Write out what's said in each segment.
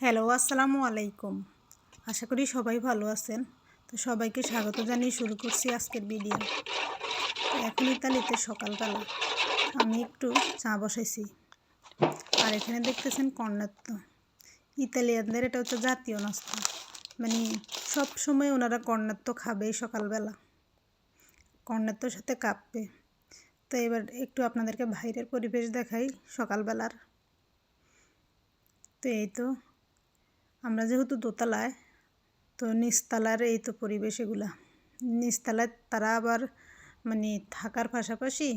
Hello, আসসালামু আলাইকুম। আশা করি সবাই ভালো আছেন। তো সবাইকে স্বাগত জানিয়ে শুরু করছি আজকের ভিডিও। তো এখন ইতালিতে সকালবেলা আমি একটু চা বসাইছি। আর এখানে দেখতেছেন কর্নেতো। ইতালিয়ানদের এটা হচ্ছে জাতীয় নাস্তা। মানে সব সময় ওনারা কর্নেতো খাবে সকালবেলা। কর্নেতোর সাথে কাঁপবে। তো এবার একটু আপনাদেরকে বাইরের পরিবেশ দেখাই সকালবেলার। তো এই তো আমরা যেহেতু দোতলায়, তো নিচতলার এই তো পরিবেশ এগুলা। নিচতলায় তারা আবার মানে থাকার পাশাপাশি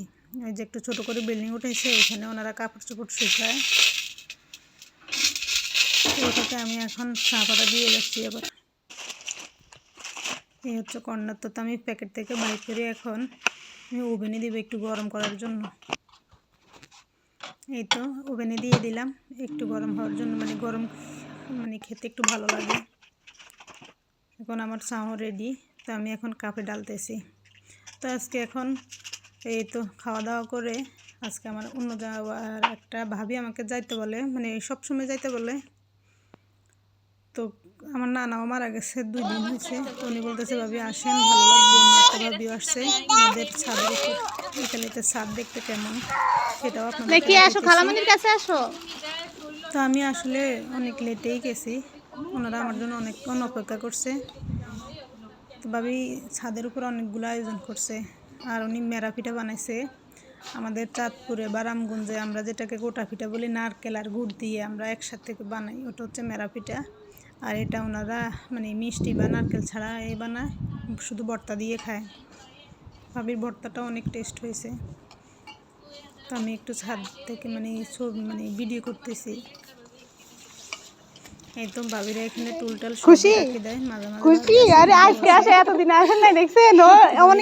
ওই যে একটু ছোটো করে বিল্ডিং উঠেছে, ওইখানে ওনারা কাপড় চোপড় শুকায়। ওটাতে আমি এখন চা পাতা দিয়ে যাচ্ছি। আবার এই হচ্ছে কর্নেতো। তো আমি প্যাকেট থেকে বাইর করে এখন আমি ওভেনে দিব একটু গরম করার জন্য। এই তো ওভেনে দিয়ে দিলাম একটু গরম হওয়ার জন্য, মানে গরম মানে খেতে একটু ভালো লাগে। এখন আমার চাও রেডি। তো আমি এখন কাপে ডালতেছি। তো আজকে এখন এই তো খাওয়া দাওয়া করে আজকে আমার অন্য যাওয়ার একটা ভাবি আমাকে যাইতে বলে, মানে সবসময় যাইতে বলে। তো আমার নানাও মারা গেছে 2 দিন হয়েছে। তো উনি বলতেছে ভাবি আসেন, ভালো লাগবে। অন্য একটা ভাবিও আসছে আমাদের ছাদের উপর। ইতালিতে ছাদ দেখতে কেমন সেটাও আপনাদেরকে দেখাইতেছি। তো আমি আসলে অনেক লেটেই গেছি, ওনারা আমার জন্য অনেকক্ষণ অপেক্ষা করছে। তো ভাবি ছাদের উপর অনেকগুলো আয়োজন করছে। আর উনি মেরা পিঠা বানাইছে আমাদের চাঁদপুরে বা রামগঞ্জে আমরা যেটাকে গোটা পিঠা বলি, নারকেল আর গুড় দিয়ে আমরা একসাথে বানাই, ওটা হচ্ছে মেরা পিঠা। আর এটা ওনারা মানে মিষ্টি বা নারকেল ছাড়া এই বানায়, শুধু ভর্তা দিয়ে খায়। ভাবির ভর্তাটা অনেক টেস্ট হয়েছে। তো আমি একটু ছাদ থেকে মানে ভিডিও করতেছি। এই তো ভাবিরা এখানে টুলটাল সবই রাখি দেয়, মাঝে মাঝে ভাবি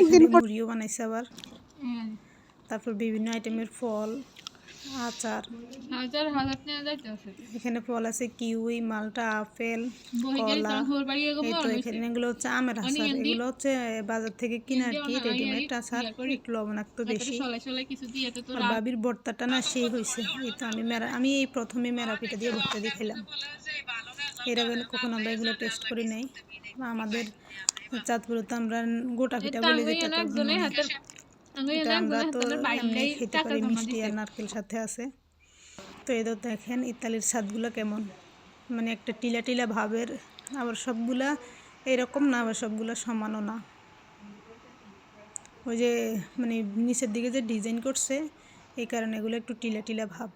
এখানে মুড়িও বানাইছে আবার। তারপর বিভিন্ন আইটেমের ফল, আচার। এখানে ফল আছে কিউই, মালটা, আপেল, কলা। এই তো এখানে এগুলো হচ্ছে আমের আচার। এগুলো হচ্ছে বাজার থেকে কিনে আর কি, রেডিমেড আচার, একটু লবণাক্ত বেশি। আর বাবির ভর্তাটা না সেই হয়েছে। এই তো আমি এই প্রথমে মেরা পিঠা দিয়ে ভর্তা দিয়ে খেলাম। এর আগে কখনো আমরা এগুলো টেস্ট করি নাই। আমাদের চাঁদপুরে তো আমরা গোটা পিঠা বলি যেটাকে, এটা আমরা তো এমনি খেতে পারি, মিষ্টি আর নারকেল সাথে আছে। তো এদের দেখেন ইতালির ছাদগুলো কেমন, মানে একটা টিলা টিলা ভাবের। আবার সবগুলা এরকম না, আবার সবগুলা সমানও না। ওই যে মানে নিচের দিকে যে ডিজাইন করছে এই কারণে এগুলো একটু টিলা টিলা ভাব।